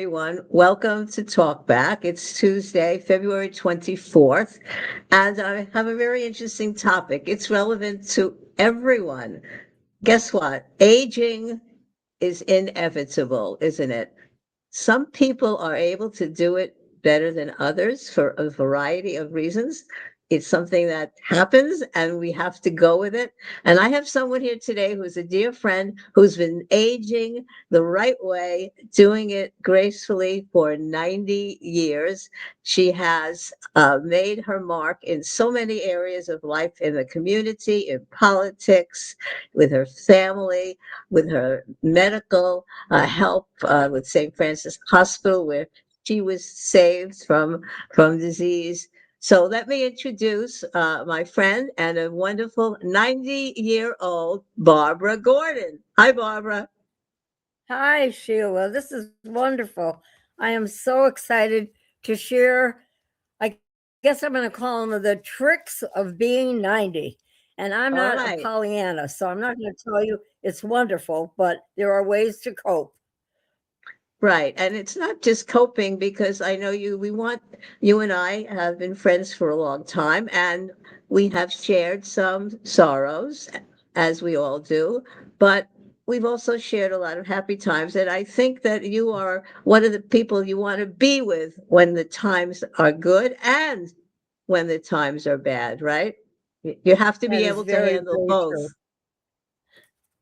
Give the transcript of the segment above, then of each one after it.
everyone. Welcome to Talk Back. It's Tuesday, February 24th, and I have a very interesting topic. It's relevant to everyone. Guess what? Aging is inevitable, isn't it? Some people are able to do it better than others for a variety of reasons. It's something that happens and we have to go with it. And I have someone here today who's a dear friend who's been aging the right way, doing it gracefully for 90 years. She has made her mark in so many areas of life, in the community, in politics, with her family, with her medical help with St. Francis Hospital, where she was saved from disease. So let me introduce my friend and a wonderful 90-year-old Barbara Gordon. Hi, Barbara. Hi, Sheila. This is wonderful. I am so excited to share. I guess I'm going to call them the tricks of being 90. And I'm All not a right. Pollyanna, so I'm not going to tell you it's wonderful, but there are ways to cope. Right. And it's not just coping because I know you and I have been friends for a long time and we have shared some sorrows, as we all do, but we've also shared a lot of happy times. And I think that you are one of the people you want to be with when the times are good and when the times are bad, right? You have to That be is able to very, handle very both. true.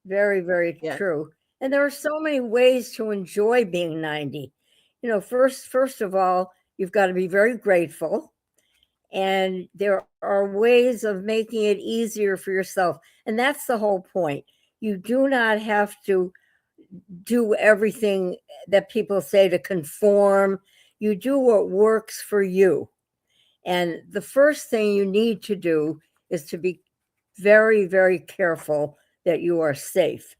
Very, very Yeah. true. And there are so many ways to enjoy being 90. First of all, you've got to be very grateful. And there are ways of making it easier for yourself. And that's the whole point. You do not have to do everything that people say to conform. You do what works for you. And the first thing you need to do is to be very, very careful that you are safe.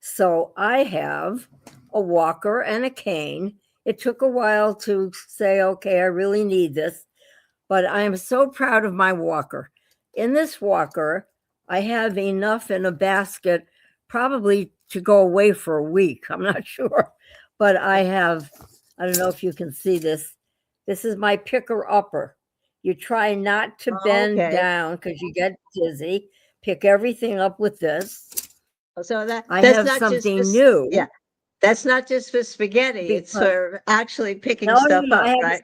So I have a walker and a cane. It took a while to say, okay, I really need this, but I am so proud of my walker. In this walker, I have enough in a basket probably to go away for a week. I'm not sure, but I don't know if you can see this. This is my picker upper. You try not to bend Okay. down because you get dizzy. Pick everything up with this. So I that's have not just something this, yeah. new That's not just for spaghetti, it's because for actually picking no, no, stuff no, I up, have right?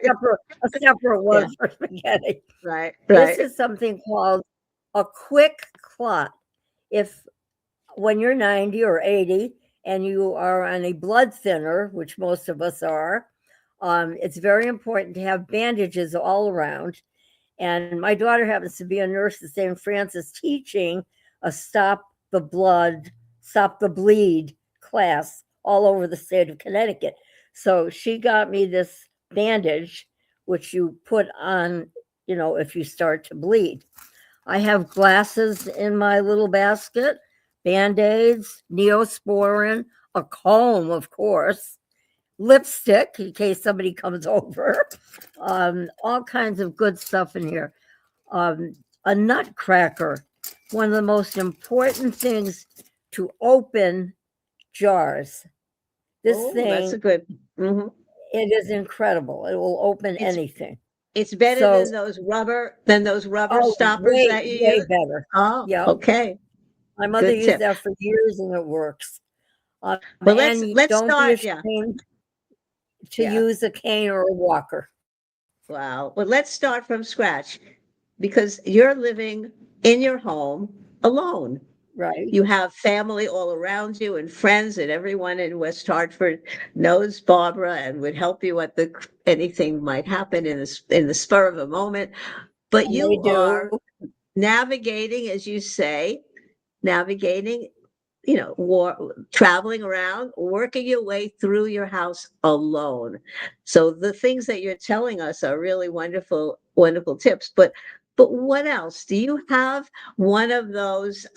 a separate Yeah, one for spaghetti. right, This right. is something called a quick clot. If when you're 90 or 80 and you are on a blood thinner, which most of us are, it's very important to have bandages all around. And my daughter happens to be a nurse at St. Francis teaching a stop the bleed class all over the state of Connecticut. So she got me this bandage, which you put on, if you start to bleed. I have glasses in my little basket, band-aids, neosporin, a comb, of course, lipstick in case somebody comes over, all kinds of good stuff in here. Um, a nutcracker, one of the most important things to open jars. This Oh, that's a thing, good. Mhm. it is incredible. It will open It's anything. it's better So, than those rubber oh, stoppers way, that you way use? better. Oh, Yep. okay. My mother Good used tip. that for years and it works. Well, And let's don't be start. Yeah, ashamed to yeah. use a cane or a walker. Wow. Well, let's start from scratch because you're living in your home alone. Right. You have family all around you and friends, and everyone in West Hartford knows Barbara and would help you at the anything might happen in the spur of a moment. But And they you are do. navigating, as you say, navigating, traveling around, working your way through your house alone. So the things that you're telling us are really wonderful, wonderful tips. But what else? Do you have one of those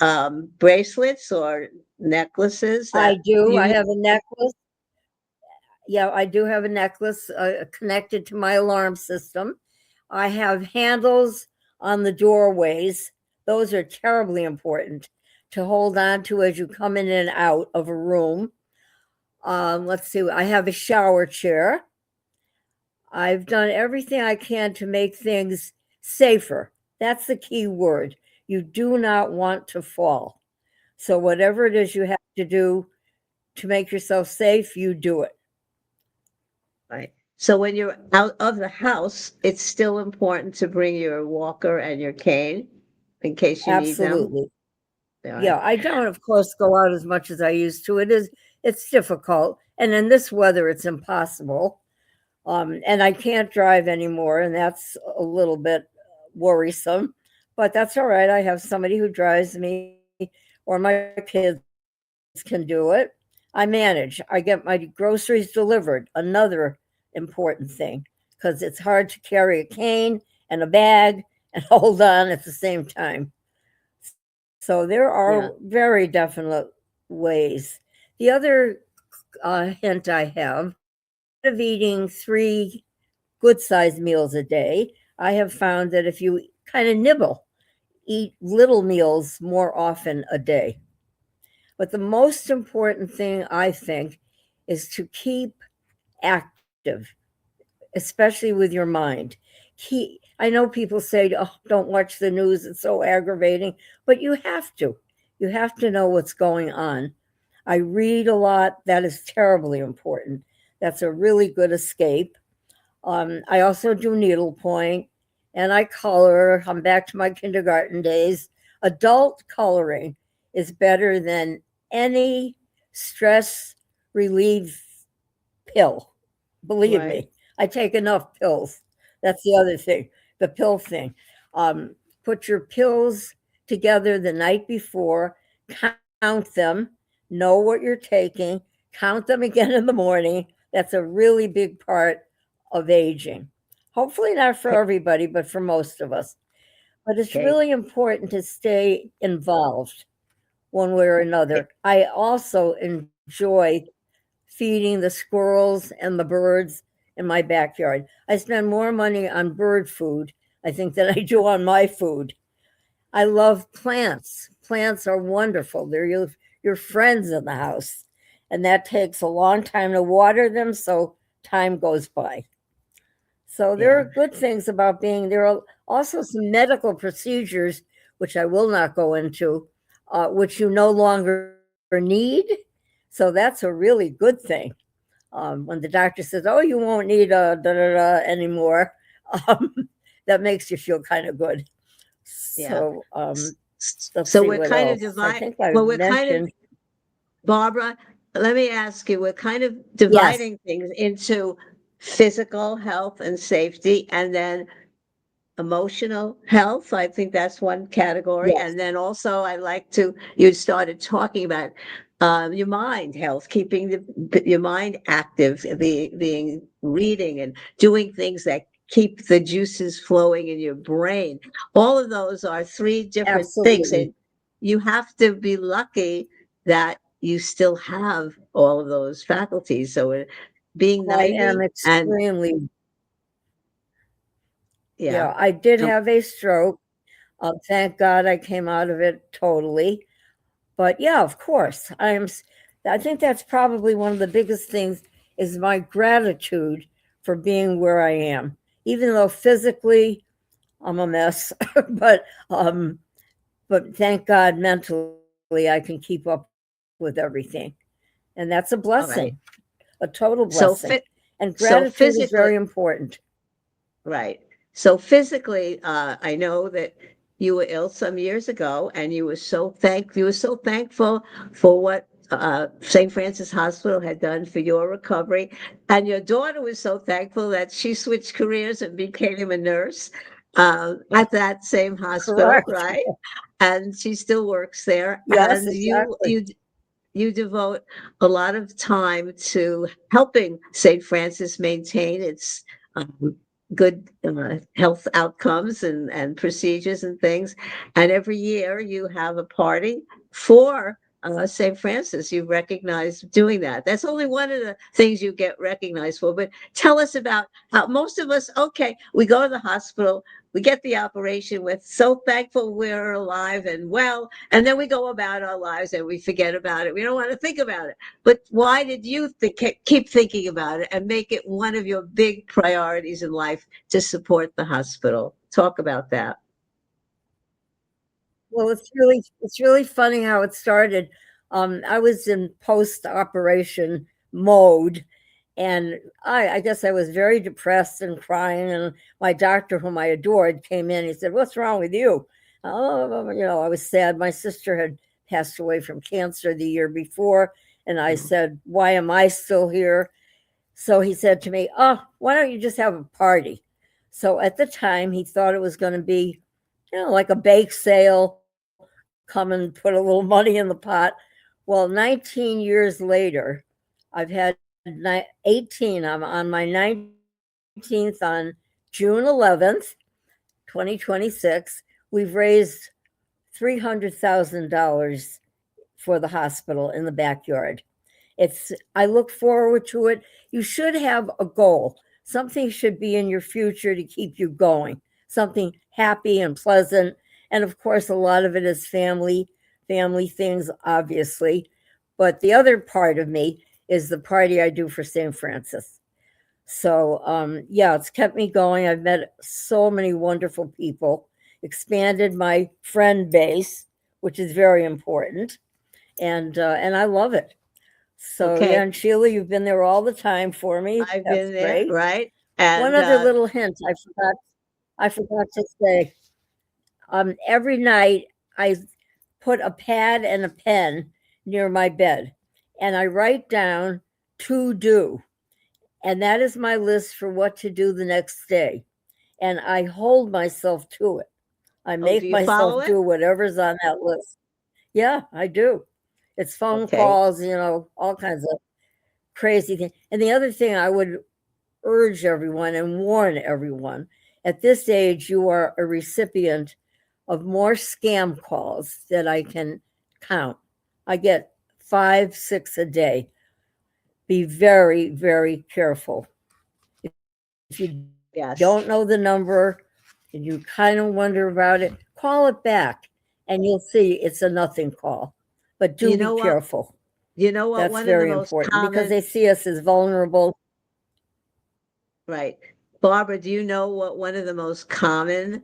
bracelets or necklaces I that do. you I use? have a necklace. Yeah, I do have a necklace connected to my alarm system. I have handles on the doorways. Those are terribly important to hold on to as you come in and out of a room. Let's see, I have a shower chair. I've done everything I can to make things safer. That's the key word. You do not want to fall. So, whatever it is you have to do to make yourself safe, you do it. Right. So when you're out of the house, it's still important to bring your walker and your cane in case you need them. Absolutely. All Yeah, right. I don't, of course, go out as much as I used to. It's difficult. And in this weather, it's impossible. And I can't drive anymore, and that's a little bit worrisome. But that's all right. I have somebody who drives me, or my kids can do it. I manage. I get my groceries delivered, another important thing, because it's hard to carry a cane and a bag and hold on at the same time. So there Yeah. are very definite ways. The other hint I have of eating three good sized meals a day, I have found that if you kind of nibble, eat little meals more often a day. But the most important thing I think is to keep active, especially with your mind. I know people say, oh, don't watch the news, it's so aggravating, but you have to. You have to know what's going on. I read a lot, that is terribly important. That's a really good escape. I also do needlepoint and I color. I'm back to my kindergarten days. Adult coloring is better than any stress relief pill. Believe Right. me, I take enough pills. That's the other thing, the pill thing. Um, put your pills together the night before, count them, know what you're taking, count them again in the morning. That's a really big part of aging. Hopefully, not for everybody, but for most of us. But it's Okay. really important to stay involved one way or another. I also enjoy feeding the squirrels and the birds in my backyard. I spend more money on bird food, I think, than I do on my food. I love plants. Plants are wonderful. They're your friends in the house. And that takes a long time to water them, so time goes by. So there Yeah. are good things about there are also some medical procedures, which I will not go into, which you no longer need. So that's a really good thing. When the doctor says, "Oh, you won't need a da da da anymore," um, that makes you feel kind of good. Yeah. So let's So see we're what kind of else. I divide, think I've well, we're kind of, mentioned Barbara, let me ask you, we're kind of yes, dividing things into physical health and safety and then emotional health. I think that's one category. yes, And then also I like to, you started talking about your mind health, keeping your mind active, being reading and doing things that keep the juices flowing in your brain. All of those are three different things. absolutely. And you have to be lucky that you still have all of those faculties. So being I am 90 and extremely yeah. yeah. I did Um, have a stroke. Thank God I came out of it totally. But yeah, of course, I think that's probably one of the biggest things is my gratitude for being where I am, even though physically I'm a mess. but um, but thank God mentally I can keep up with everything, and that's a blessing, all right. a total blessing. So fit And so gratitude is very physically, important. right. So physically, I know that you were ill some years ago and you were so thankful for what St. Francis Hospital had done for your recovery. And your daughter was so thankful that she switched careers and became a nurse at that same hospital, Correct. right? And she still works there. Yes, And exactly. you devote a lot of time to helping St. Francis maintain its um, good health outcomes and procedures and things. And every year you have a party for St. Francis, you recognize doing that. That's only one of the things you get recognized for. But tell us about how most of us, okay, we go to the hospital, we get the operation, we're so thankful we're alive and well, and then we go about our lives and we forget about it. We don't want to think about it. But why did you keep thinking about it and make it one of your big priorities in life to support the hospital? Talk about that. Well, it's really funny how it started. I was in post-operation mode, and I guess I was very depressed and crying. And my doctor, whom I adored, came in. He said, "What's wrong with you?" Oh, I was sad. My sister had passed away from cancer the year before, and I said, "Why am I still here?" So he said to me, "Oh, why don't you just have a party?" So at the time, he thought it was going to be, like a bake sale, come and put a little money in the pot. Well, 19 years later, I've had 18. I'm on my 19th on June 11th, 2026. We've raised $300,000 for the hospital in the backyard. I look forward to it. You should have a goal. Something should be in your future to keep you going. Something happy and pleasant. And of course, a lot of it is family things, obviously. But the other part of me is the party I do for St. Francis. So, yeah, it's kept me going. I've met so many wonderful people, expanded my friend base, which is very important. And I love it. So yeah, Okay. and Sheila, you've been there all the time for me. I've That's been there, great. right? One And other little hint I forgot to say. Every night I put a pad and a pen near my bed, and I write down to do, and that is my list for what to do the next day. And I hold myself to it. I oh, do make you follow myself it? do whatever's on that list. Yeah, I do. It's phone Okay. calls, all kinds of crazy things. And the other thing I would urge everyone and warn everyone, at this age, you are a recipient of more scam calls that I can count. I get 5, 6 a day. Be very, very careful. If you Yes. don't know the number and you kind of wonder about it, call it back and you'll see it's a nothing call. But do You be know what? careful. You know what? That's One of the very most important because common, they see us as vulnerable. right. Barbara, do you know what one of the most common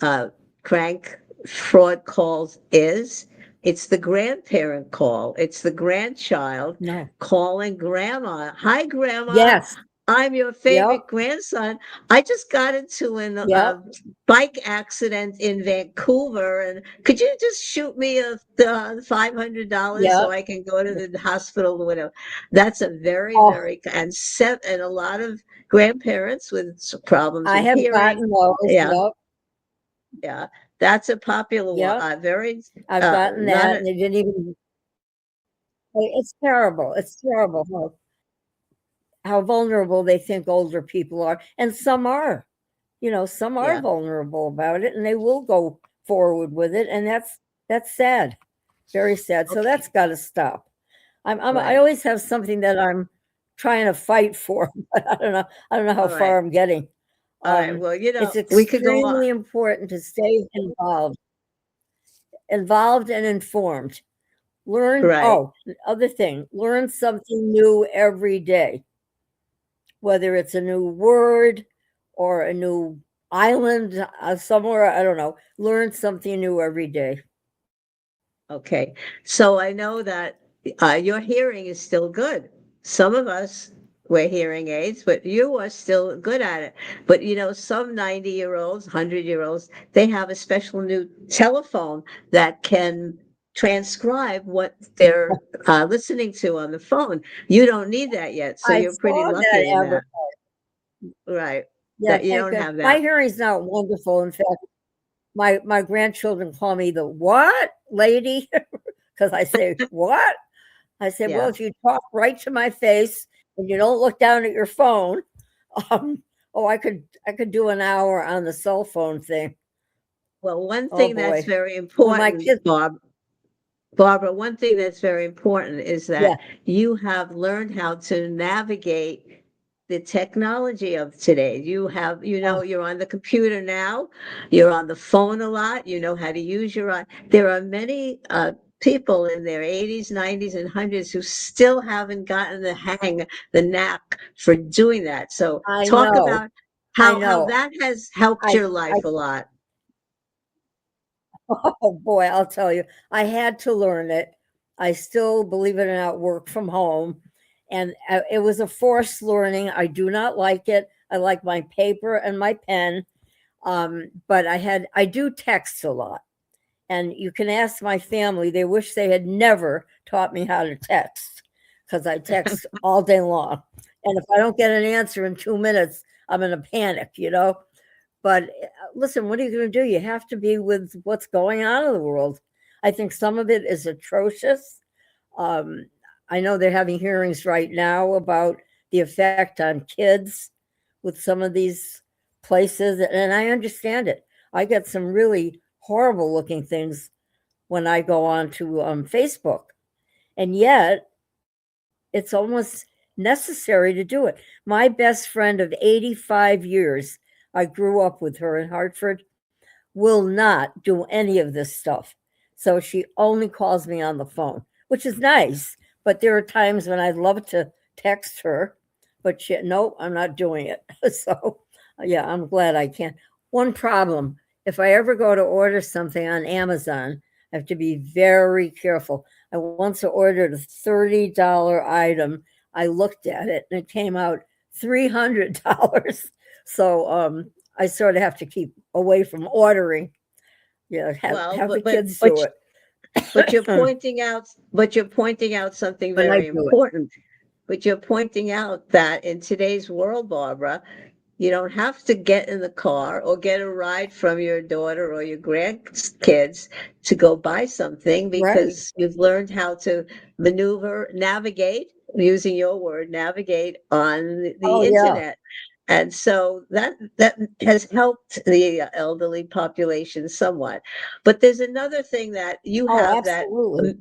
uh, crank fraud calls is? It's the grandparent call. It's the grandchild No. calling grandma. Hi, grandma. Yes. I'm your Yep. favorite grandson. I just got into an Yep. bike accident in Vancouver, and could you just shoot me $500 so Yep. I can go to the hospital or whatever? That's a very, Oh, very, and a lot of grandparents with problems I with have hearing. gotten those. Yeah, Yep. yeah, that's a popular one. Yep. Very, I've gotten not that a, and they didn't even, it's terrible. It's terrible how vulnerable they think older people are. And some are, some are yeah, vulnerable about it and they will go forward with it. And that's sad. Very sad. So okay, that's got to stop. I right. always have something that I'm trying to fight for, but I don't know how All right, far I'm getting. all right. Well, It's we could go on. extremely important to stay involved and informed. Right. Other thing, learn something new every day, whether it's a new word or a new island somewhere, I don't know. Learn something new every day. Okay. So I know that your hearing is still good. Some of us wear hearing aids, but you are still good at it. But some 90-year-olds, 100-year-olds, they have a special new telephone that can transcribe what they're listening to on the phone. You don't need that yet, so I you're pretty saw lucky in that. that. Right. Yeah, That you thank don't God. have My that. hearing's not wonderful. In fact, my grandchildren call me the what lady because I say what. I said, well, Yeah. if you talk right to my face and you don't look down at your phone, um, I could do an hour on the cell phone thing. Well, one Oh thing that's boy, very when my important, kids, Bob. Barbara, one thing that's very important is Yeah, that you have learned how to navigate the technology of today. You have, uh, you're on the computer now, you're on the phone a lot, you know how to use there are many people in their 80s, 90s, and 100s who still haven't gotten the knack for doing that. So I talk know. about I how know. that has helped I, your I, life a lot. oh boy, I'll tell you, I had to learn it. I still, believe it or not, work from home. And it was a forced learning. I do not like it. I like my paper and my pen. But I do text a lot. And you can ask my family, they wish they had never taught me how to text because I text all day long. And if I don't get an answer in 2 minutes, I'm in a panic. But listen, what are you going to do? You have to be with what's going on in the world. I think some of it is atrocious. Um, I know they're having hearings right now about the effect on kids with some of these places, and I understand it. I get some really horrible looking things when I go on to Facebook, and yet it's almost necessary to do it. My best friend of 85 years, I grew up with her in Hartford, will not do any of this stuff. So she only calls me on the phone, which is nice. But there are times when I'd love to text her, but no, I'm not doing it. So, yeah, I'm glad I can. One problem, if I ever go to order something on Amazon, I have to be very careful. I once ordered a $30 item. I looked at it and it came out $300. So I sort of have to keep away from ordering. Yeah, Well, have the but but kids but do it. but you're But pointing out but you're pointing out something I very do it. important. But you're pointing out that in today's world, Barbara, you don't have to get in the car or get a ride from your daughter or your grandkids to go buy something Right. because you've learned how to navigate, using your word, navigate on the Oh yeah. internet. And so that has helped the elderly population somewhat. But there's another thing that you Oh, have absolutely.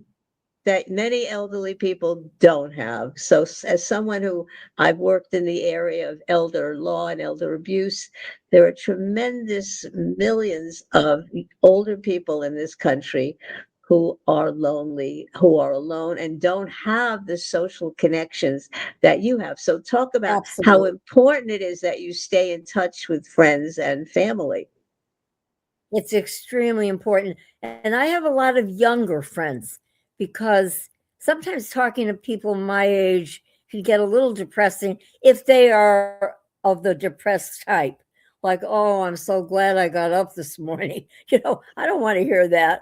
that many elderly people don't have. So, as someone who I've worked in the area of elder law and elder abuse, there are tremendous millions of older people in this country who are lonely, who are alone, and don't have the social connections that you have. So, talk about how Absolutely. important it is that you stay in touch with friends and family. It's extremely important. And I have a lot of younger friends because sometimes talking to people my age can get a little depressing if they are of the depressed type. Like, oh, I'm so glad I got up this morning. I don't want to hear that.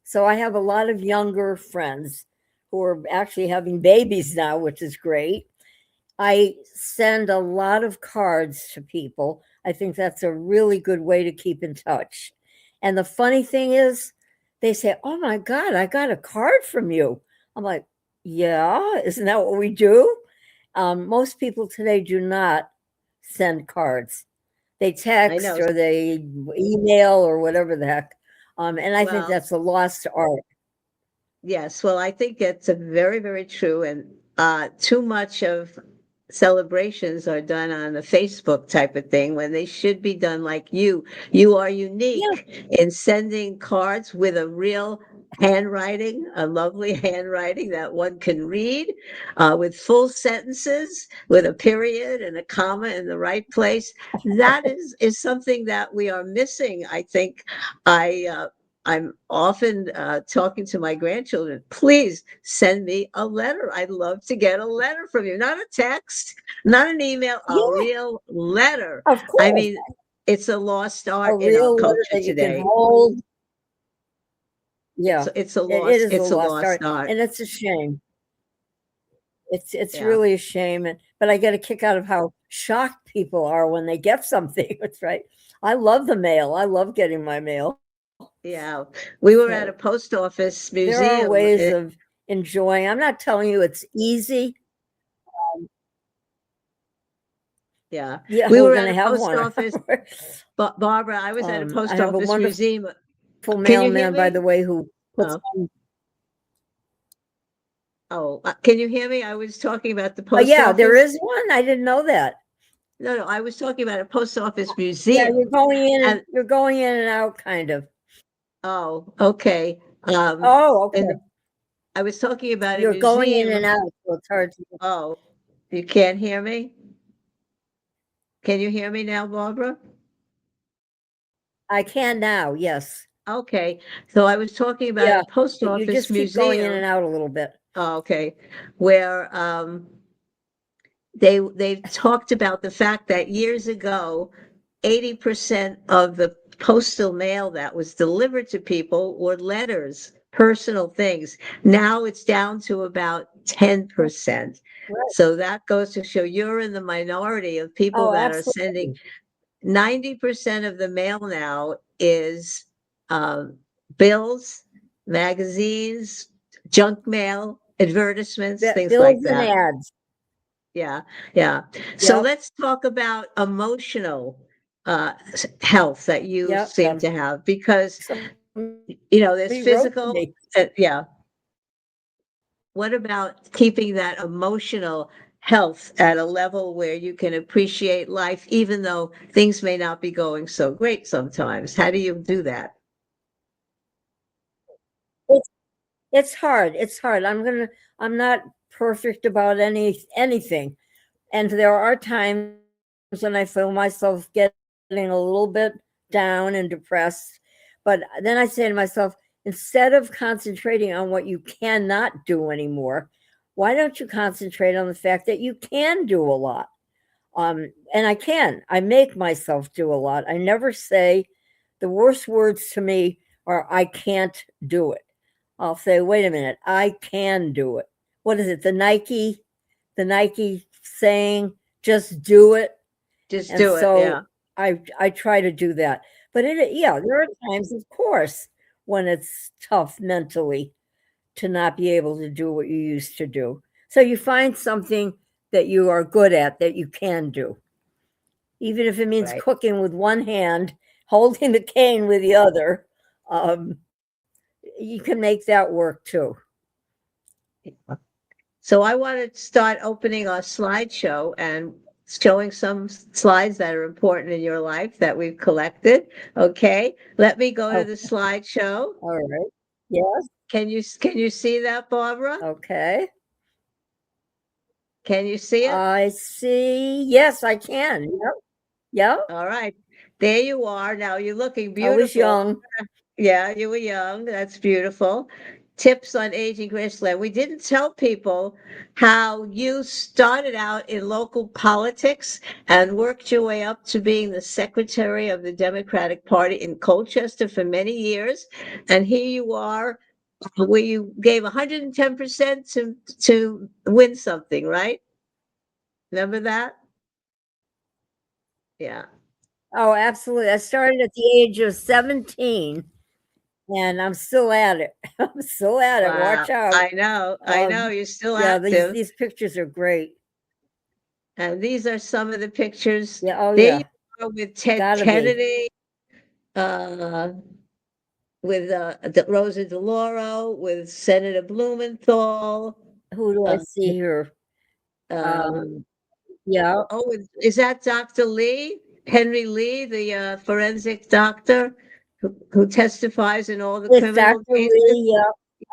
So I have a lot of younger friends who are actually having babies now, which is great. I send a lot of cards to people. I think that's a really good way to keep in touch. And the funny thing is, they say, "Oh my God, I got a card from you." I'm like, "Yeah, isn't that what we do?" Most people today do not send cards. They I text know. or they email or whatever the heck. And I think Well, that's a lost art. yes, well, I think it's a very, very true, and too much of celebrations are done on a Facebook type of thing when they should be done like you. You are Yeah, unique in sending cards with a real handwriting, a lovely handwriting that one can read, with full sentences, with a period and a comma in the right place. That is something that we are missing. I think I'm often talking to my grandchildren. Please send me a letter. I'd love to get a letter from you, not a text, not an email, a yeah, real letter. of I course. mean, it's a lost A art in our real letter culture that you can today. hold. Yeah, It's a it lost, is a it's a lost lost art, art. and it's a shame. It's Yeah. really a shame, but I get a kick out of how shocked people are when they get something. It's right. I love the mail. I love getting my mail. Yeah. We were So at a post office there are museum. ways of enjoying. I'm not telling you it's easy. Yeah. Yeah, We we're were going at to a have post one. office. Barbara, I was at a I post have a office wonderful museum. Can you hear mailman, by me? the way, who puts Oh. Oh, can you hear me? I was talking about the Oh, post yeah, there office. is one. I didn't know that. No, I was talking about a post office Yeah, museum. And you're going in and out, kind of. oh, okay. Oh, And okay. I was talking about a You're going in museum. and out, so it's hard to. Oh, you can't hear me? Can you hear me now, Barbara? I can now, yes. Okay. So I was talking about a Yeah, post you office just keep going in and museum. out a little bit. Oh, okay. Where they've talked about the fact that years ago, 80% of the postal mail that was delivered to people were letters, personal things. Now it's down to about 10%. Right. So that goes to show you're in the minority of people Oh, that are sending. absolutely. 90% of the mail now is um, bills, magazines, junk mail, advertisements, things like Bills and that. ads. Yeah, yeah. So Yep, let's talk about emotional health that you yep, seem yep. to have because, Somebody there's wrote to physical, me. yeah. What about keeping that emotional health at a level where you can appreciate life, even though things may not be going so great sometimes? How do you do that? It's it's hard. It's hard. I'm not perfect about anything. And there are times when I feel myself getting a little bit down and depressed. But then I say to myself, instead of concentrating on what you cannot do anymore, why don't you concentrate on the fact that you can do a lot? And I can. I make myself do a lot. I never say the worst words to me are I can't do it. I'll say, wait a minute, I can do it. What is it? The Nike saying, just do it. Just And do it. Yeah. so I try to do that. But yeah, there are times, of course, when it's tough mentally to not be able to do what you used to do. So you find something that you are good at that you can do, even if it means Right. cooking with one hand, holding the cane with the other. Um, you can make that work too. So I want to start opening our slideshow and showing some slides that are important in your life that we've collected. Okay. Let me go to Oh, the slideshow. all right. Yes. Can you see that, Barbara? Okay. Can you see it? I see. Yes, I can. Yep. Yep. All right. There you are. Now you're looking I was beautiful. young. Yeah, you were young. That's beautiful. Tips on aging gracefully. We didn't tell people how you started out in local politics and worked your way up to being the secretary of the Democratic Party in Colchester for many years. And here you are, where you gave 110% to win something, right? Remember that? Yeah. Oh, absolutely. I started at the age of 17 and I'm still at it. I'm still at it. Wow. Watch out. I know, you're still Yeah, active. these pictures are great. And these are some of the pictures. Yeah, oh There you yeah. are with Ted Gotta be. Kennedy, uh, with Rosa DeLauro, with Senator Blumenthal. Who do I Uh, see here? um, Um, yeah, oh, is that Dr. Lee, Henry Lee, the forensic doctor who testifies in all the it's criminal Dr. cases? Lee. Yeah.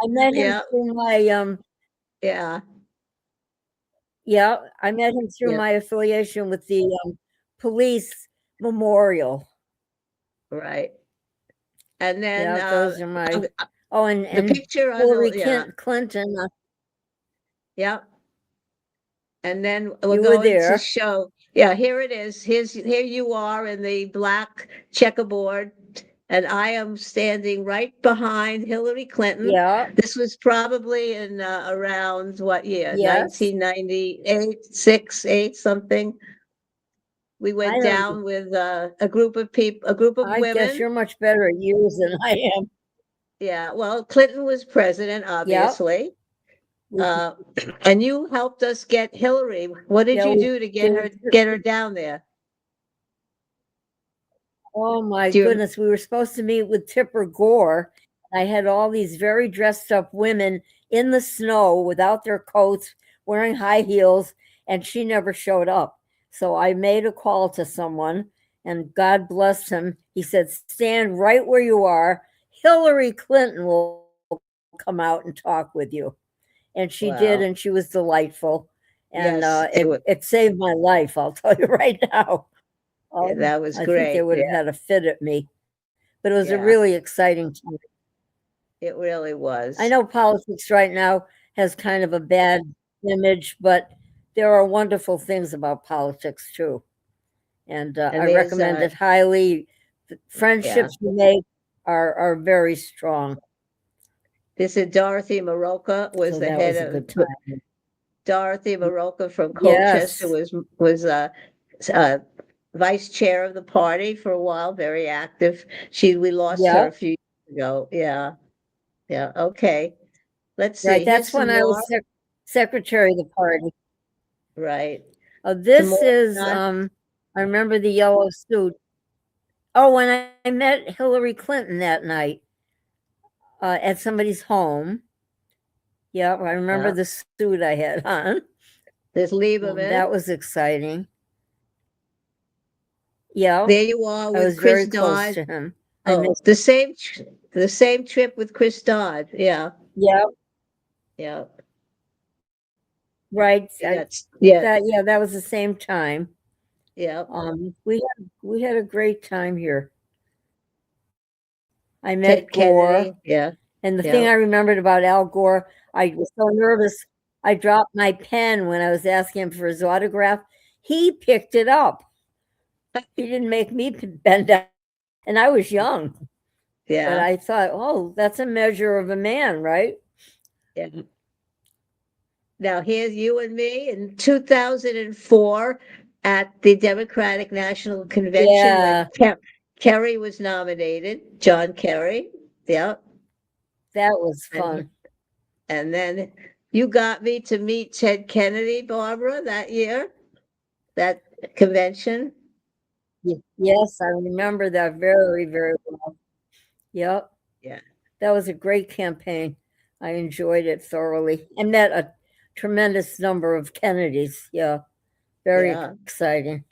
I met him Yeah, through my yeah, yeah, I met him through yeah, my affiliation with the police memorial. right. And then Yeah, those are my. uh, Oh, the and picture on Hillary yeah, Clinton. yeah. And then we're You were going to there. show, yeah, here it is. Here you are in the black checkerboard, and I am standing right behind Hillary Clinton. Yeah. This was probably in around what year? Yes. 1998, 6, 8, something. We I went don't. down with a group of people, a group of I guess women. you're much better at years than I am. Yeah, well, Clinton was president, Yeah. obviously. We, Uh, and you helped us get Hillary. What did yeah. you We do to get her did. down there? Oh my Do you goodness. We were supposed to meet with Tipper Gore, I had all these very dressed up women in the snow without their coats, wearing high heels, and she never showed up. So I made a call to someone, and God bless him. He said, "Stand right where you are. Hillary Clinton will come out and talk with you." And she did, Wow. and she was delightful. And Yes, it saved my life, I'll tell you right now. that was I think they great. would have Yeah, had a fit at me, but it was a yeah, really exciting time. it really I was. know politics right now has kind of a bad image, but there are wonderful things about politics too. And And I there's recommend it highly. The yeah, friendships you make are very strong. this is Dorothy Maroka was So the that head was a of good time. Dorothy Maroka from Colchester Yes. was uh, vice chair of the party for a while, very active. We lost her Yep. a few years ago. Yeah, yeah. Okay, let's Right. see. That's Here's when some I more. was secretary of the party. Right. Some This more. is, I remember the yellow suit. Oh, when I met Hillary Clinton that night at somebody's home. Yep, I remember Yeah. the suit I had on. There's Lieberman. That was exciting. Yep, There you are I with was Chris very close Dodd. to him. I Oh, missed. the same trip with Chris Dodd. Yeah, Yep, yeah. right. Yeah, That was the same time. yeah. We had a great time here. I met Ted Kennedy. Gore, Yeah, and the thing yeah. I remembered about Al Gore, I was so nervous. I dropped my pen when I was asking him for his autograph. He picked it up. He didn't make me bend down, and I was young. But Yeah, I thought, oh, that's a measure of a man, right? yeah. Now here's you and me in 2004 at the Democratic National Convention when Yeah, Kerry was nominated, John Kerry. Yeah, that was and fun. and then you got me to meet Ted Kennedy, Barbara, that year, that convention. Yes, I remember that very, very well. Yep, Yeah, that was a great campaign. I enjoyed it thoroughly. I met a tremendous number of Kennedys. Yeah, very yeah. exciting.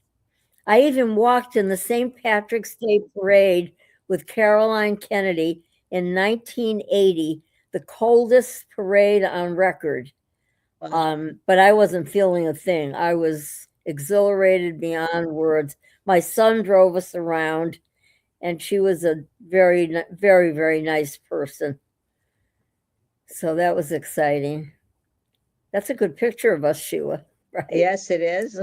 I even walked in the St. Patrick's Day parade with Caroline Kennedy in 1980, the coldest parade on record. Wow. But I wasn't feeling a thing. I was exhilarated beyond words. My son drove us around, and she was a very, very nice person. So that was exciting. That's a good picture of us, Sheila, right? Yes, it is.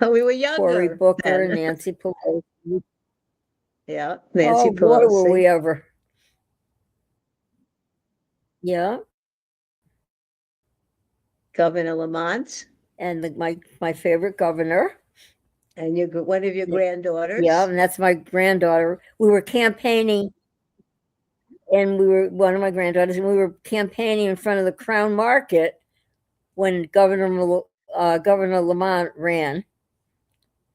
We were Cory younger Booker, then. Nancy Pelosi. Yeah, Nancy Oh boy, were Pelosi, we ever. Yeah. Governor Lamont, And my favorite governor. and one of your Yeah, granddaughters. and that's my granddaughter. We were campaigning, and we were one of my granddaughters, and we were campaigning in front of the Crown Market when Governor Lamont ran.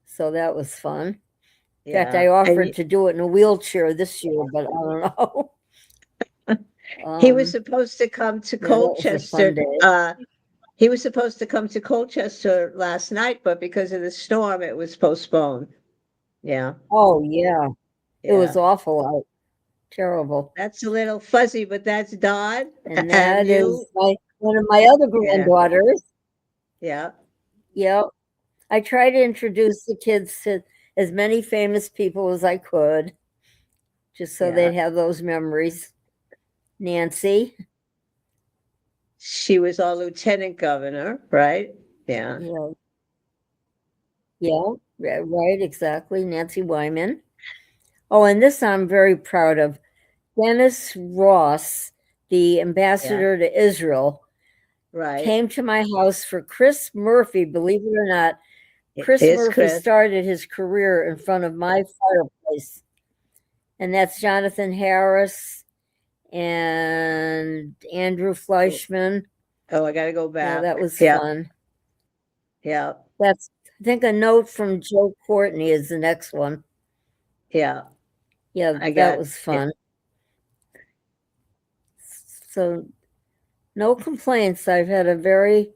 So that was fun. In fact, Yeah, I and offered to do it in a wheelchair this year, but I don't know. he was supposed to come to Yeah, that was a fun Colchester. day. He was supposed to come to Colchester last night, but because of the storm, it was postponed. Yeah, Oh yeah, it was yeah. awful out, terrible. That's a little fuzzy, but that's Dodd And and that you. is my one of my other Yeah, granddaughters. yeah, Yep. I try to introduce the kids to as many famous people as I could, just so yeah. they'd have those memories. Nancy, She was our lieutenant governor, right? Yeah, you know, yeah, right, exactly. Nancy Wyman. Oh, and this I'm very proud of. Dennis Ross, the yeah, ambassador to Israel, right. came to my house for Chris Murphy. Believe it or not, Chris Here's Murphy Chris. started his career in front of my fireplace, and that's Jonathan Harris and Andrew Fleischman. Oh, I gotta go Yeah, that back. was Yeah, fun. yeah, That's I think a note from Joe Courtney is the next one. yeah. Yeah, I that got was it. fun. So no complaints. I've had a very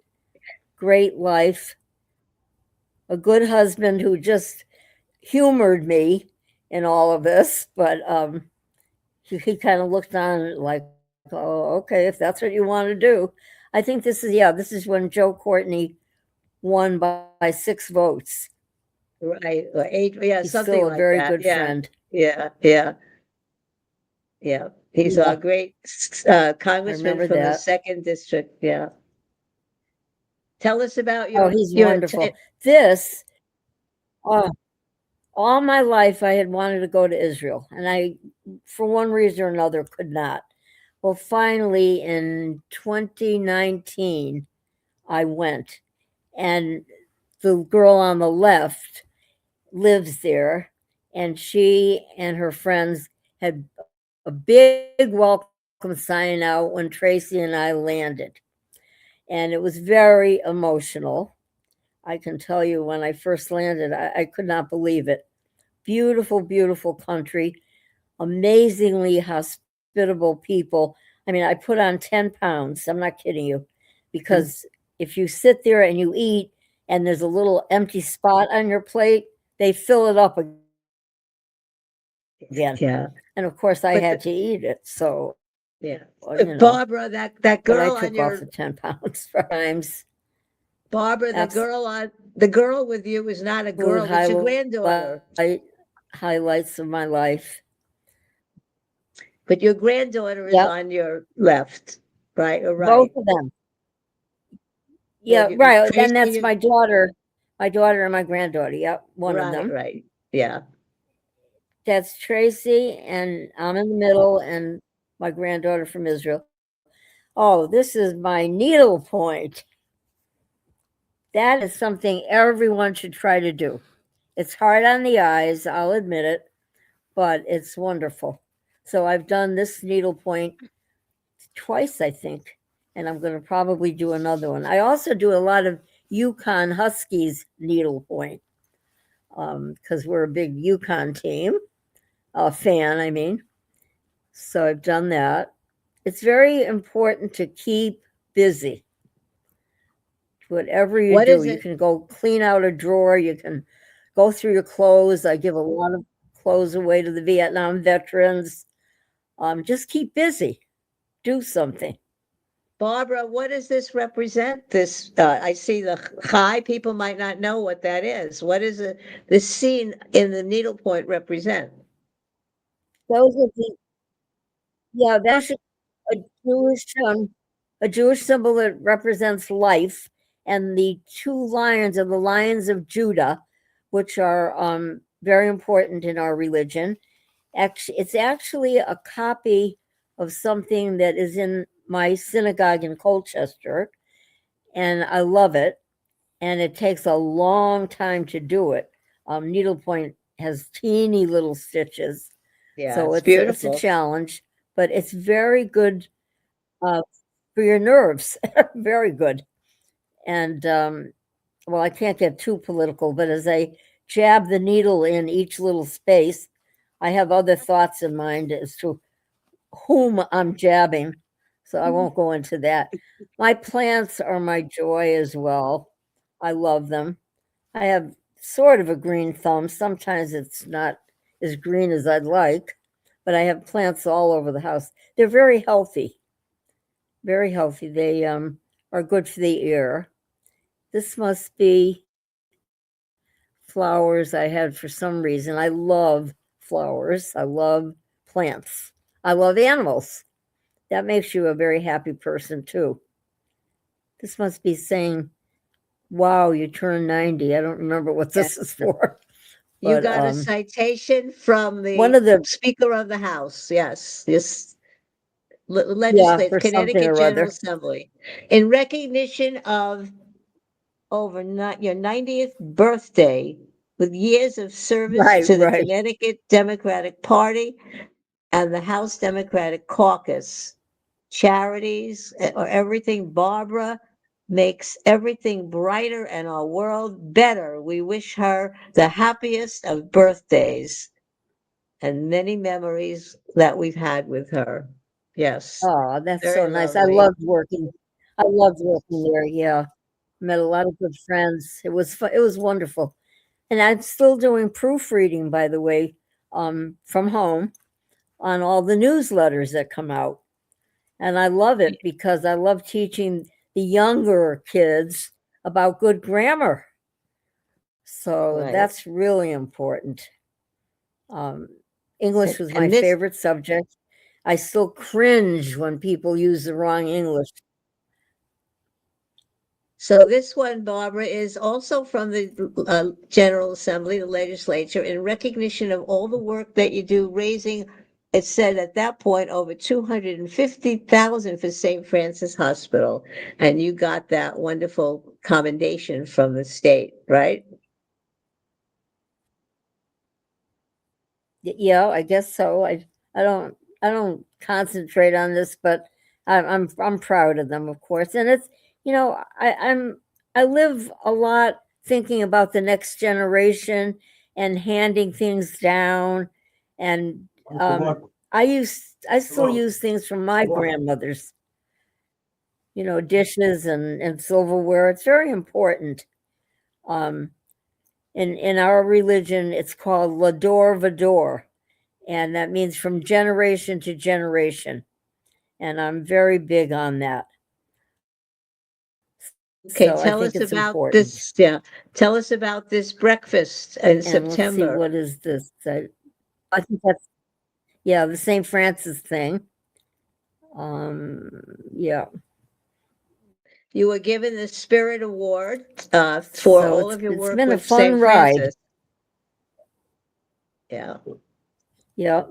great life, a good husband who just humored me in all of this, but he kind of looked on like, oh, okay, if that's what you want to do. I think this is when Joe Courtney won by 6 votes. Right, or 8, yeah, He's something still a like very that. good Yeah, friend. yeah, yeah, yeah. He's a Yeah, great I congressman remember from the that. second district. Yeah. Tell us about Oh, he's your wonderful. This, uh, all my life, I had wanted to go to Israel, and I, for one reason or another, could not. Well, finally, in 2019, I went, and the girl on the left lives there, and she and her friends had a big welcome sign out when Tracy and I landed. And it was very emotional. I can tell you when I first landed, I could not believe it. Beautiful, beautiful country, amazingly hospitable people. I mean, I put on 10 pounds. I'm not kidding you. Because if you sit there and you eat and there's a little empty spot on your plate, they fill it up again. And of yeah, course, I had to but eat it. So, yeah, but Barbara, I that took girl off the on 10 your pounds for times. Barbara, the girl with you is not a Absolute girl. It's your granddaughter. highlights of my life. But your granddaughter is Yep, on your left, right or both right? of them. Well, Yeah, right. Then Tracy, that's my daughter and my granddaughter. Yep, one of right, them. right. Yeah. That's Tracy, and I'm in the middle, and my granddaughter from Israel. Oh, this is my needle point. That is something everyone should try to do. It's hard on the eyes, I'll admit it, but it's wonderful. So I've done this needle point twice, I think, and I'm going to probably do another one. I also do a lot of Yukon Huskies needlepoint because we're a big Yukon team, fan, I mean. So I've done that. It's very important to keep busy. Whatever you What do, is you it? can go clean out a drawer, you can go through your clothes. I give a lot of clothes away to the Vietnam veterans. Just keep busy, do something. Barbara, what does this represent? This, I see the chai. People might not know what that is. What is this scene in the needlepoint represent? Those are the Yeah, that's a Jewish a Jewish symbol that represents life, and the two lions are the lions of Judah, which are very important in our religion. Actually, it's actually a copy of something that is in my synagogue in Colchester, and I love it. And it takes a long time to do it. Needlepoint has teeny little stitches, Yeah, so it's it's a beautiful. challenge, but it's very good uh, for your nerves. Very good. And well, I can't get too political, but as I jab the needle in each little space, I have other thoughts in mind as to whom I'm jabbing. So I won't go into that. My plants are my joy as well. I love them. I have sort of a green thumb. Sometimes it's not as green as I'd like, but I have plants all over the house. They're very healthy, very healthy. They are good for the ear. This must be flowers I had for some reason. I love flowers. I love plants. I love animals. That makes you a very happy person too. This must be saying, wow, you turned 90. I don't remember what Yeah. this is for. You But got a citation from one the of the Speaker of the House. Yes, this Yeah, legislative for something Connecticut or General other. Assembly in recognition of your 90th birthday with years of service Right, to the right. Connecticut Democratic Party and the House Democratic Caucus. Charities or everything. Barbara makes everything brighter and our world better. We wish her the happiest of birthdays and many memories that we've had with her. Yes, Oh, that's so very nice. I lovely. loved working. I loved working there. Yeah, met a lot of good friends. It was it was wonderful, and I'm still doing proofreading, by the way, from home on all the newsletters that come out, and I love it because I love teaching the younger kids about good grammar. So Right. that's really important. Um, English was my And this, favorite subject. I still cringe when people use the wrong English. so this one, Barbara, is also from the General Assembly, the legislature, in recognition of all the work that you do, raising, it said at that point, over 250,000 for St. Francis Hospital. And you got that wonderful commendation from the state, right? Yeah, I guess so. I don't concentrate on this, but I'm proud of them, of course. And it's I live a lot thinking about the next generation and handing things down. And I still use things from my grandmother's, dishes and silverware. It's very important. Um, in our religion, it's called Lador Vador, and that means from generation to generation. And I'm very big on that. Okay, So I tell think us it's about important. this. Yeah, tell us about this breakfast in And let's see, September. what is this? I think that's, yeah, the St. Francis thing. Um, yeah. You were given the Spirit Award for So all of your it's work been a with fun St. ride. Francis. Yeah. Yeah.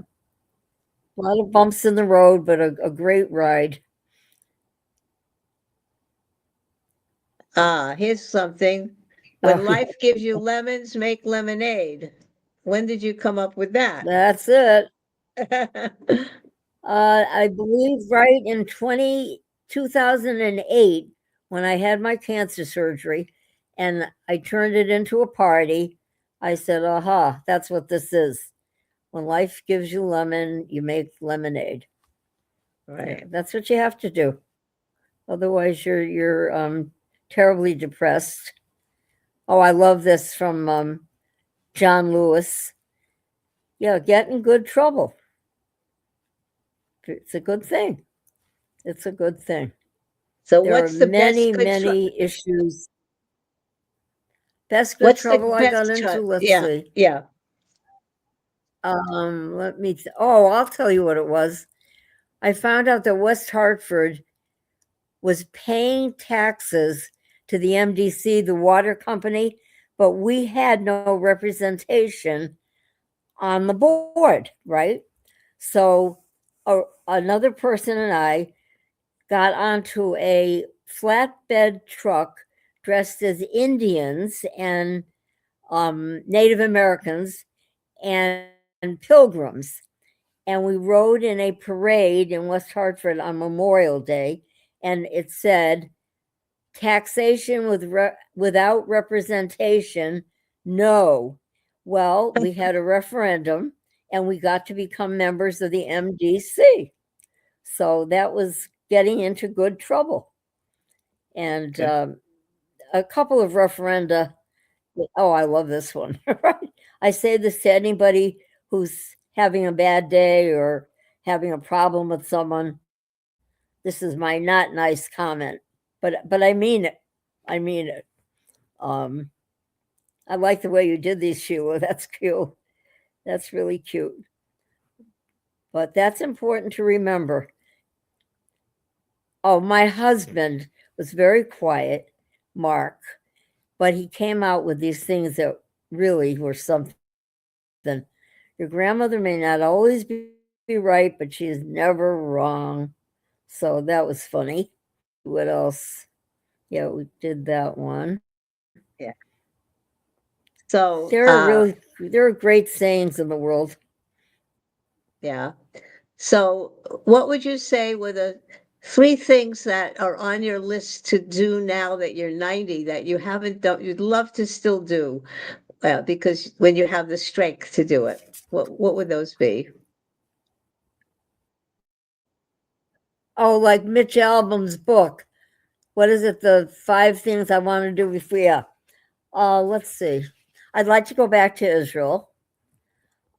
A lot of bumps in the road, but a great ride. Ah, here's something. Oh, When yeah, life gives you lemons, make lemonade. When did you come up with that? that's it. I believe right in 2008, when I had my cancer surgery and I turned it into a party, I said, aha, that's what this is. When life gives you lemon, you make lemonade. Yeah, Right. that's what you have to do. Otherwise, you're terribly depressed. Oh, I love this from John Lewis. Yeah, get in good trouble. It's a good thing. It's a good thing. So There are what's the best many, good many issues. Best good what's the trouble I got best into, let's yeah, see. yeah. Let me oh, I'll tell you what it was. I found out that West Hartford was paying taxes to the MDC, the water company, but we had no representation on the board, right? So another person and I got onto a flatbed truck dressed as Indians and Native Americans and pilgrims. And we rode in a parade in West Hartford on Memorial Day. And it said, taxation without representation, no. Well, we had a referendum and we got to become members of the MDC. So that was getting into good trouble. And a couple of referenda. Oh, I love this one. I say this to anybody who's having a bad day or having a problem with someone. This is my not nice comment, but I mean it. I mean it. Um, I like the way you did these, Sheila. That's cute. That's really cute. But that's important to remember. Oh, my husband was very quiet, Mark, but he came out with these things that really were something. Your grandmother may not always be right, but she is never wrong. So that was funny. What else? Yeah, we did that one. Yeah. So There are great sayings in the world. yeah. So what would you say were the three things that are on your list to do now that you're 90 that you haven't done, you'd love to still do? Because when you have the strength to do it, what would those be? Oh, like Mitch Albom's book. What is it? The 5 things I want to do before. Yeah. Let's see. I'd like to go back to Israel.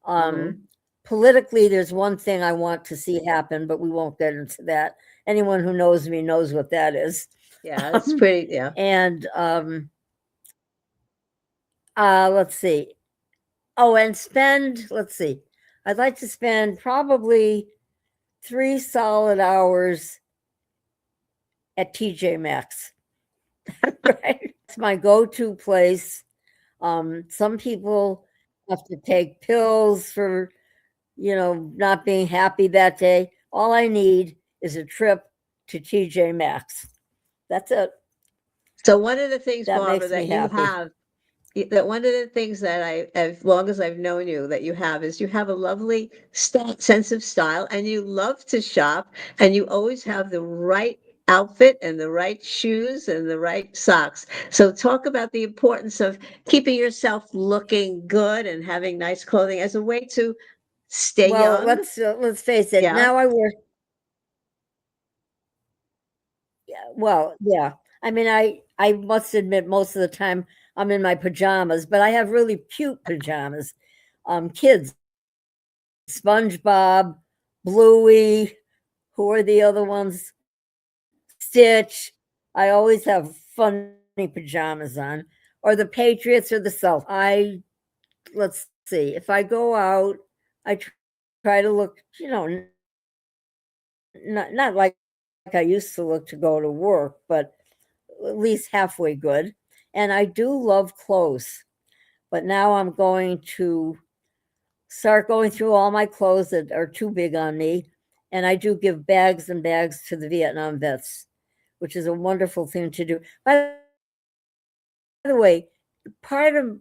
Hmm. Politically, there's one thing I want to see happen, but we won't get into that. Anyone who knows me knows what that is. Yeah, it's pretty, yeah. And let's see. Oh, and spend, let's see. I'd like to spend probably 3 solid hours at TJ Maxx. Right? It's my go-to place. Some people have to take pills for, not being happy that day. All I need is a trip to TJ Maxx. That's it. So one of the things, That Barbara, makes me that you happy. have, that one of the things that as long as I've known you, that you have is you have a lovely sense of style, and you love to shop, and you always have the right outfit and the right shoes and the right socks. So talk about the importance of keeping yourself looking good and having nice clothing as a way to stay Well, young. let's face it. Yeah. Now I wear. Well, yeah. I mean, I must admit, most of the time I'm in my pajamas, but I have really cute pajamas. Kids, SpongeBob, Bluey. Who are the other ones? Stitch. I always have funny pajamas on, or the Patriots or the Celtics. Let's see. If I go out, I try to look, not like I used to look to go to work, but at least halfway good. And I do love clothes, but now I'm going to start going through all my clothes that are too big on me. And I do give bags and bags to the Vietnam vets, which is a wonderful thing to do. By the way, part of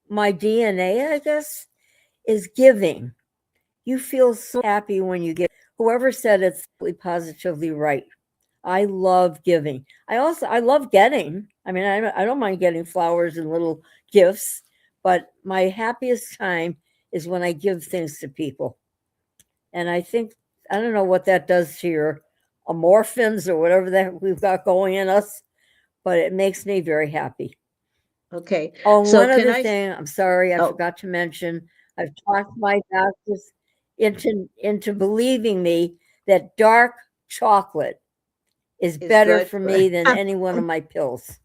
my DNA, I guess, is giving. You feel so happy when you give. Whoever said it's positively right. I love giving. I love getting. I mean, I don't mind getting flowers and little gifts, but my happiest time is when I give things to people. And I don't know what that does to your endorphins or whatever that we've got going in us, but it makes me very happy. Okay. Oh, and So one can other I, thing, I'm sorry, I oh, forgot to mention. I've talked my doctors into believing me that dark chocolate is is better good for for, me than any one of my pills.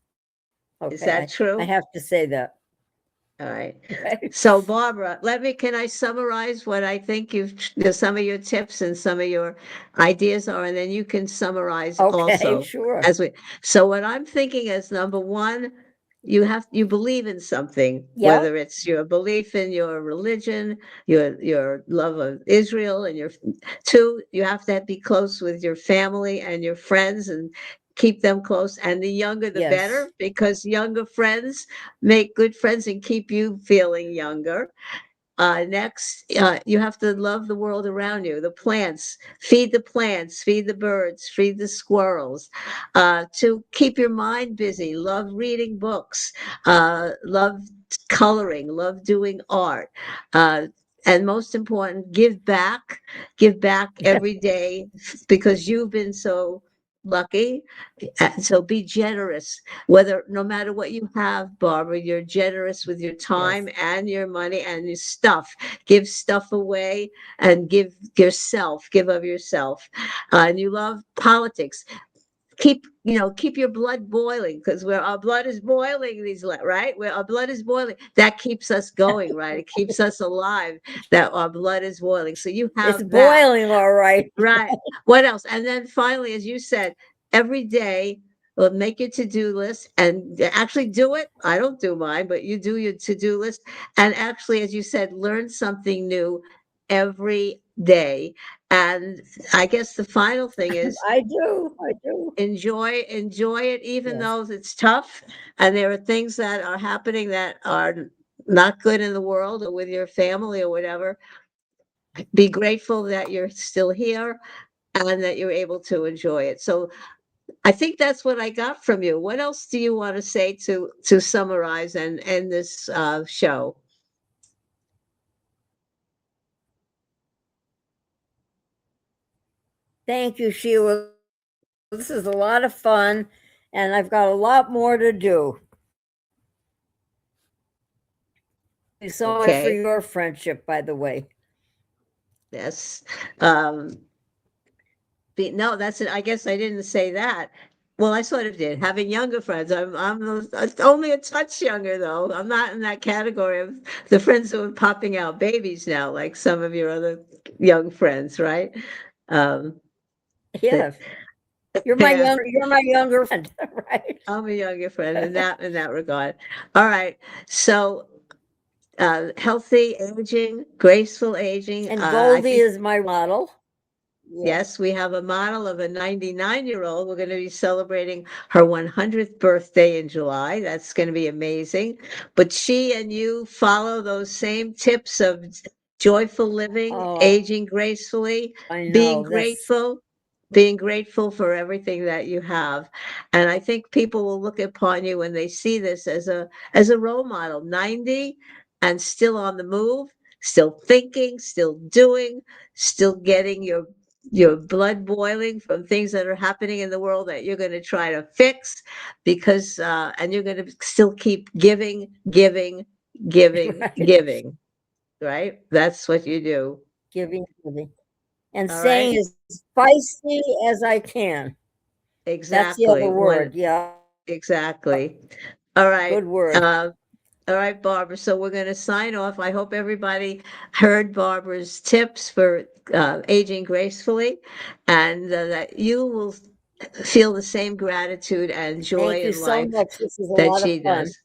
is Okay, that I true? have to say that. All right. Okay. So Barbara, can I summarize what I think some of your tips and some of your ideas are, and then you can summarize Okay, also sure. as we, so what I'm thinking is number one, you believe in something, Yeah. whether it's your belief in your religion, your love of Israel, and your two, you have to be close with your family and your friends and keep them close. And the younger, the Yes. better, because younger friends make good friends and keep you feeling younger. Next, you have to love the world around you, the plants, feed the birds, feed the squirrels. To keep your mind busy, love reading books, love coloring, love doing art. Uh, and most important, give back every day because you've been so lucky. So be generous, whether no matter what you have, Barbara, you're generous with your time Yes. and your money and your stuff. Give stuff away and give of yourself. And you love politics. Keep your blood boiling because where our blood is boiling, right? Where our blood is boiling, that keeps us going, right? It keeps us alive, that our blood is boiling. So you It's have that. boiling, all right. Right. What else? And then finally, as you said, every day, well, make your to-do list and actually do it. I don't do mine, but you do your to-do list. And actually, as you said, learn something new every day. And I guess the final thing is I do. I do. enjoy it, even Yes. though it's tough. And there are things that are happening that are not good in the world or with your family or whatever. Be grateful that you're still here and that you're able to enjoy it. So I think that's what I got from you. What else do you want to say to summarize and end this show? Thank you, Sheila. This is a lot of fun, and I've got a lot more to do. Thank you so much for Okay. your friendship, by the way. Yes. No, that's it. I guess I didn't say that. Well, I sort of did. Having younger friends, only a touch younger though. I'm not in that category of the friends who are popping out babies now, like some of your other young friends, right? Um, that, Yes, yeah, you're my younger friend, right? I'm a younger friend in that regard. All right. So, healthy aging, graceful aging. And I Goldie think is my model. Yeah. yes, we have a model of a 99-year-old. We're going to be celebrating her 100th birthday in July. That's going to be amazing. But she and you follow those same tips of joyful living, Oh, aging gracefully, I being know. That's grateful, being grateful for everything that you have. And I think people will look upon you when they see this as a role model, 90 and still on the move, still thinking, still doing, still getting your blood boiling from things that are happening in the world that you're going to try to fix because and you're going to still keep giving, giving, giving, right. giving, right? That's what you do. Giving, and All saying right. as spicy as I can. That's the other Exactly. word. Yeah. Exactly. All right. Good word. Uh, all right, Barbara. So we're going to sign off. I hope everybody heard Barbara's tips for aging gracefully and that you will feel the same gratitude and Thank joy you in so life much. This is a that lot of she fun. does.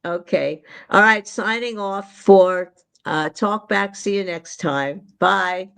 Okay. All right. Signing off for Talk Back. See you next time. Bye.